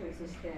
チョイスして。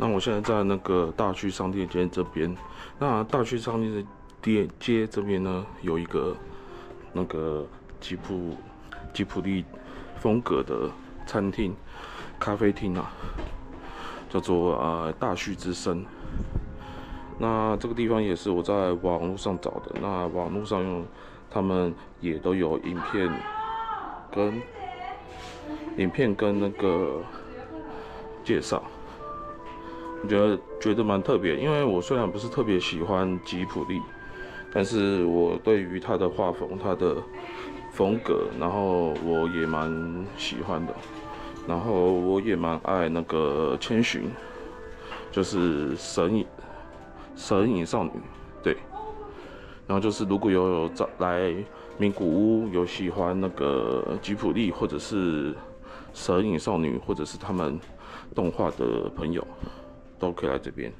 那我现在在那个大区商店街这边。那大区商店街这边呢，有一个那个吉普力风格的餐厅、咖啡厅啊，叫做大旭之声。那这个地方也是我在网络上找的。那网络上他们也都有影片跟那个介绍。我觉得蛮特别，因为我虽然不是特别喜欢吉普力，但是我对于他的画风、他的风格，然后我也蛮喜欢的。然后我也蛮爱那个千寻，就是神隐少女，对。然后就是如果有来名古屋有喜欢那个吉普力或者是神隐少女，或者是他们动画的朋友，都可以来这边。